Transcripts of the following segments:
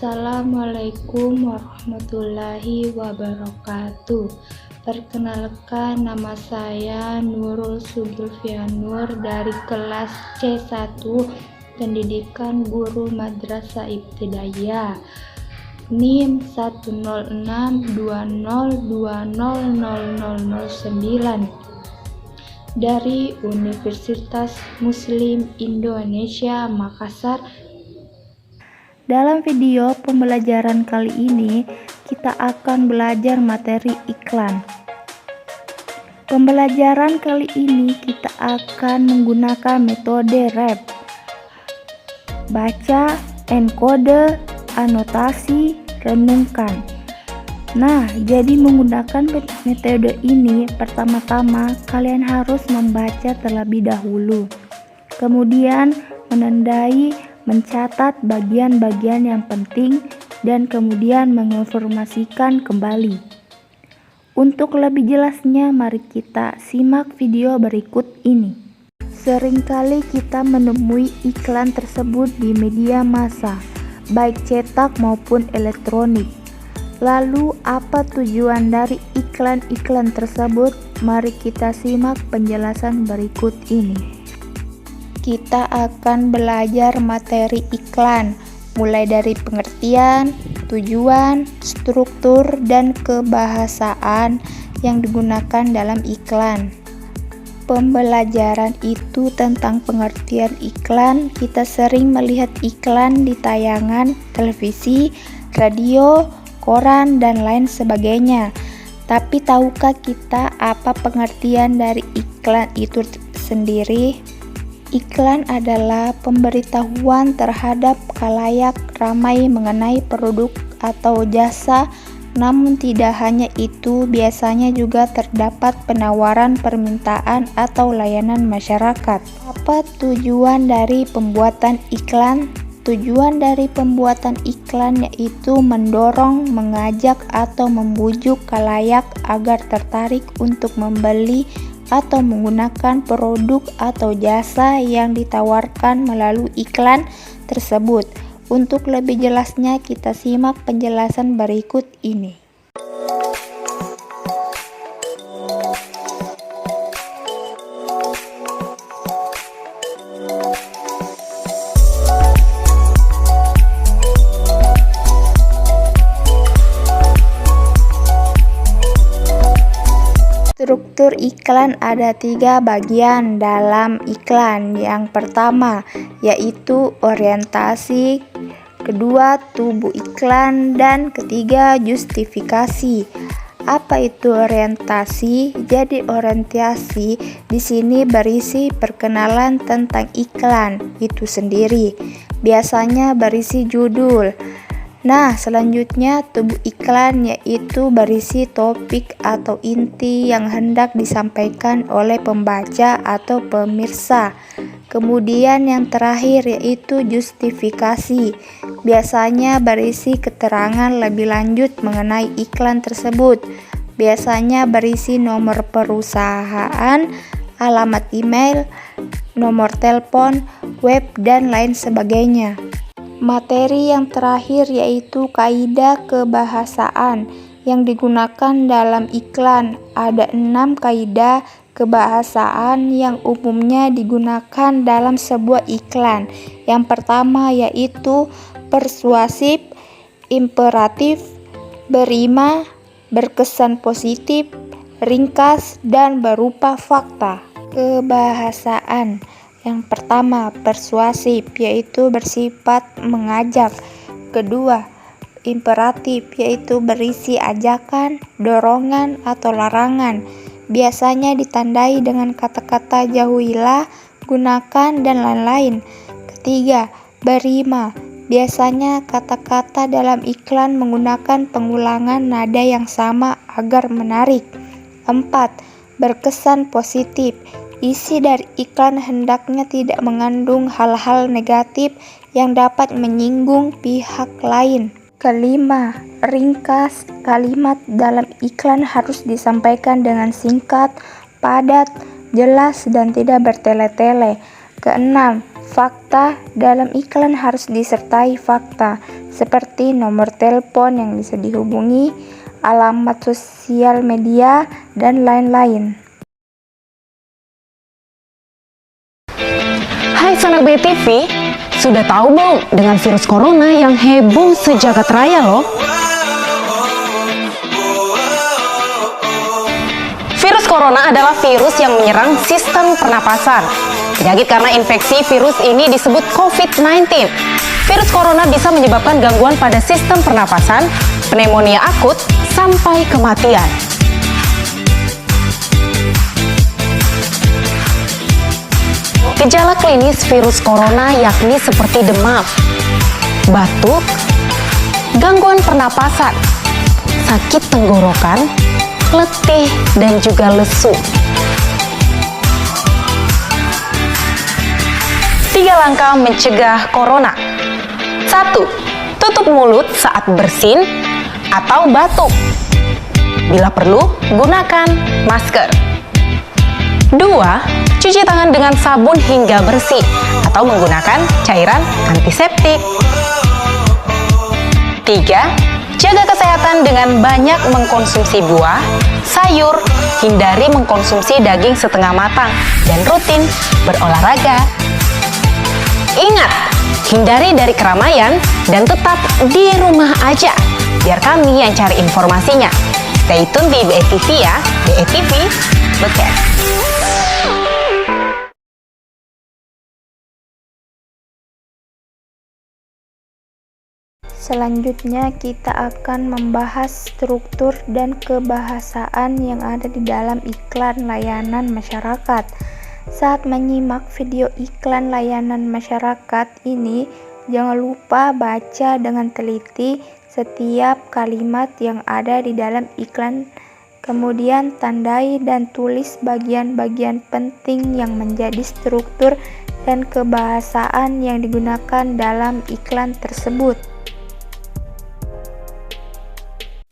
Assalamualaikum warahmatullahi wabarakatuh. Perkenalkan, nama saya Nurul Sulfianur dari kelas C1 Pendidikan Guru Madrasah Ibtidaiyah. NIM 10620200009 dari Universitas Muslim Indonesia Makassar. Dalam video pembelajaran kali ini, kita akan belajar materi iklan. Pembelajaran kali ini kita akan menggunakan metode REP. Baca, enkode, anotasi, renungkan. Nah, jadi menggunakan metode ini, pertama-tama kalian harus membaca terlebih dahulu. Kemudian menandai, mencatat bagian-bagian yang penting, dan kemudian menginformasikan kembali. Untuk lebih jelasnya, mari kita simak video berikut ini. Seringkali kita menemui iklan tersebut di media massa, baik cetak maupun elektronik. Lalu, apa tujuan dari iklan-iklan tersebut? Mari kita simak penjelasan berikut ini. Kita akan belajar materi iklan, mulai dari pengertian, tujuan, struktur, dan kebahasaan yang digunakan dalam iklan. Pembelajaran itu tentang pengertian iklan. Kita sering melihat iklan di tayangan televisi, radio, koran, dan lain sebagainya. Tapi tahukah kita apa pengertian dari iklan itu sendiri? Iklan adalah pemberitahuan terhadap khalayak ramai mengenai produk atau jasa. Namun tidak hanya itu, biasanya juga terdapat penawaran permintaan atau layanan masyarakat. Apa tujuan dari pembuatan iklan? Tujuan dari pembuatan iklan yaitu mendorong, mengajak, atau membujuk khalayak agar tertarik untuk membeli atau menggunakan produk atau jasa yang ditawarkan melalui iklan tersebut. Untuk lebih jelasnya, kita simak penjelasan berikut ini. Struktur iklan ada 3 bagian dalam iklan. Yang pertama yaitu orientasi, kedua tubuh iklan, dan ketiga justifikasi. Apa itu orientasi? Jadi orientasi di sini berisi perkenalan tentang iklan itu sendiri. Biasanya berisi judul. Nah, selanjutnya tubuh iklan yaitu berisi topik atau inti yang hendak disampaikan oleh pembaca atau pemirsa. Kemudian yang terakhir yaitu justifikasi. Biasanya berisi keterangan lebih lanjut mengenai iklan tersebut. Biasanya berisi nomor perusahaan, alamat email, nomor telepon, web, dan lain sebagainya. Materi yang terakhir yaitu kaidah kebahasaan yang digunakan dalam iklan. Ada 6 kaidah kebahasaan yang umumnya digunakan dalam sebuah iklan. Yang pertama yaitu persuasif, imperatif, berima, berkesan positif, ringkas, dan berupa fakta. Kebahasaan. Yang pertama, persuasif, yaitu bersifat mengajak. Kedua, imperatif, yaitu berisi ajakan, dorongan, atau larangan. Biasanya ditandai dengan kata-kata jauhilah, gunakan, dan lain-lain. Ketiga, berima. Biasanya kata-kata dalam iklan menggunakan pengulangan nada yang sama agar menarik. 4. Berkesan positif. Isi dari iklan hendaknya tidak mengandung hal-hal negatif yang dapat menyinggung pihak lain. Kelima, ringkas. Kalimat dalam iklan harus disampaikan dengan singkat, padat, jelas, dan tidak bertele-tele. Keenam, Fakta: dalam iklan harus disertai fakta seperti nomor telepon yang bisa dihubungi, alamat sosial media, dan lain-lain. Hai Sonak BTV, sudah tahu belum dengan virus corona yang heboh sejagat raya loh? Virus corona adalah virus yang menyerang sistem pernapasan. Penyakit karena infeksi virus ini disebut COVID-19. Virus corona bisa menyebabkan gangguan pada sistem pernapasan, pneumonia akut, sampai kematian. Gejala klinis virus corona yakni seperti demam, batuk, gangguan pernapasan, sakit tenggorokan, letih, dan juga lesu. 3 langkah mencegah corona. 1. Tutup mulut saat bersin atau batuk. Bila perlu, gunakan masker. 2. Cuci tangan dengan sabun hingga bersih atau menggunakan cairan antiseptik. 3. Jaga kesehatan dengan banyak mengkonsumsi buah, sayur, hindari mengkonsumsi daging setengah matang, dan rutin berolahraga. Ingat, hindari dari keramaian dan tetap di rumah aja. Biar kami yang cari informasinya. Stay tune di BETV ya, BETV Beken. Selanjutnya kita akan membahas struktur dan kebahasaan yang ada di dalam iklan layanan masyarakat. Saat menyimak video iklan layanan masyarakat ini, jangan lupa baca dengan teliti setiap kalimat yang ada di dalam iklan. Kemudian tandai dan tulis bagian-bagian penting yang menjadi struktur dan kebahasaan yang digunakan dalam iklan tersebut.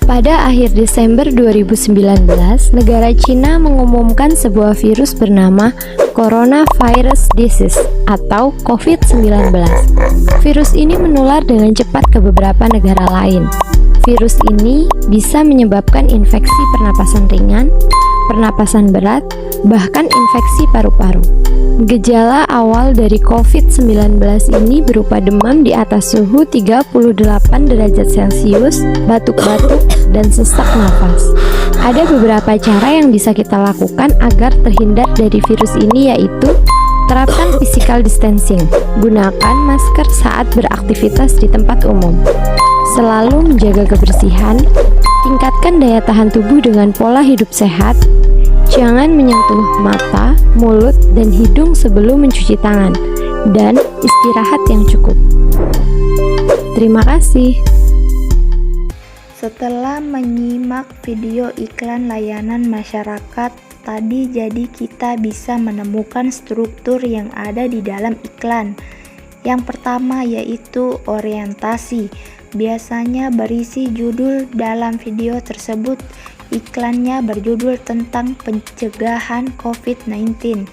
Pada akhir Desember 2019, negara Cina mengumumkan sebuah virus bernama Coronavirus Disease atau COVID-19. Virus ini menular dengan cepat ke beberapa negara lain. Virus ini bisa menyebabkan infeksi pernapasan ringan, pernapasan berat, bahkan infeksi paru-paru. Gejala awal dari COVID-19 ini berupa demam di atas suhu 38 derajat Celcius, batuk-batuk, dan sesak nafas. Ada beberapa cara yang bisa kita lakukan agar terhindar dari virus ini, yaitu terapkan physical distancing, gunakan masker saat beraktivitas di tempat umum, selalu menjaga kebersihan, tingkatkan daya tahan tubuh dengan pola hidup sehat, jangan menyentuh mata, mulut, dan hidung sebelum mencuci tangan, dan istirahat yang cukup. Terima kasih. Setelah menyimak video iklan layanan masyarakat tadi, jadi kita bisa menemukan struktur yang ada di dalam iklan. Yang pertama yaitu orientasi. Biasanya berisi judul dalam video tersebut. Iklannya berjudul tentang pencegahan COVID-19.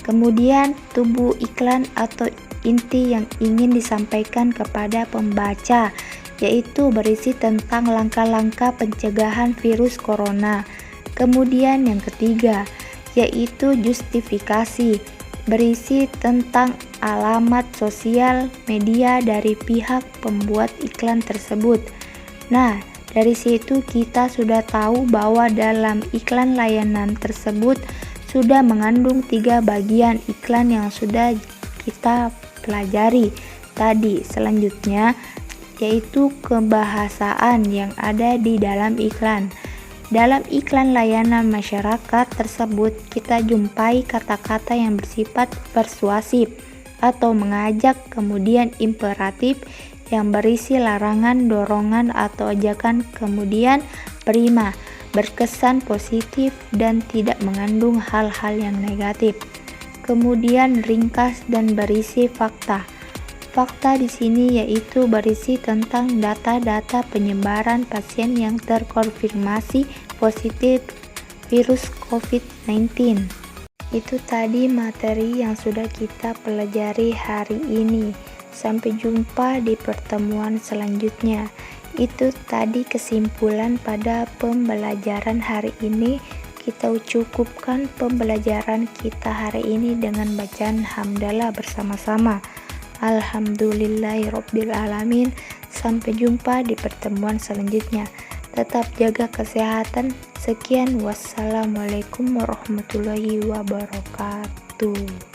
Kemudian tubuh iklan atau inti yang ingin disampaikan kepada pembaca, yaitu berisi tentang langkah-langkah pencegahan virus corona. Kemudian yang ketiga yaitu justifikasi, berisi tentang alamat sosial media dari pihak pembuat iklan tersebut. Nah, dari situ kita sudah tahu bahwa dalam iklan layanan tersebut sudah mengandung 3 bagian iklan yang sudah kita pelajari tadi. Selanjutnya yaitu kebahasaan yang ada di dalam iklan. Dalam iklan layanan masyarakat tersebut kita jumpai kata-kata yang bersifat persuasif atau mengajak, kemudian imperatif yang berisi larangan, dorongan, atau ajakan, kemudian prima, berkesan positif dan tidak mengandung hal-hal yang negatif. Kemudian ringkas dan berisi fakta. Fakta di sini yaitu berisi tentang data-data penyebaran pasien yang terkonfirmasi positif virus COVID-19. Itu tadi materi yang sudah kita pelajari hari ini. Sampai jumpa di pertemuan selanjutnya. Itu tadi kesimpulan pada pembelajaran hari ini. Kita cukupkan pembelajaran kita hari ini dengan bacaan hamdalah bersama-sama. Alhamdulillahirabbil alamin. Sampai jumpa di pertemuan selanjutnya. Tetap jaga kesehatan. Sekian, wassalamualaikum warahmatullahi wabarakatuh.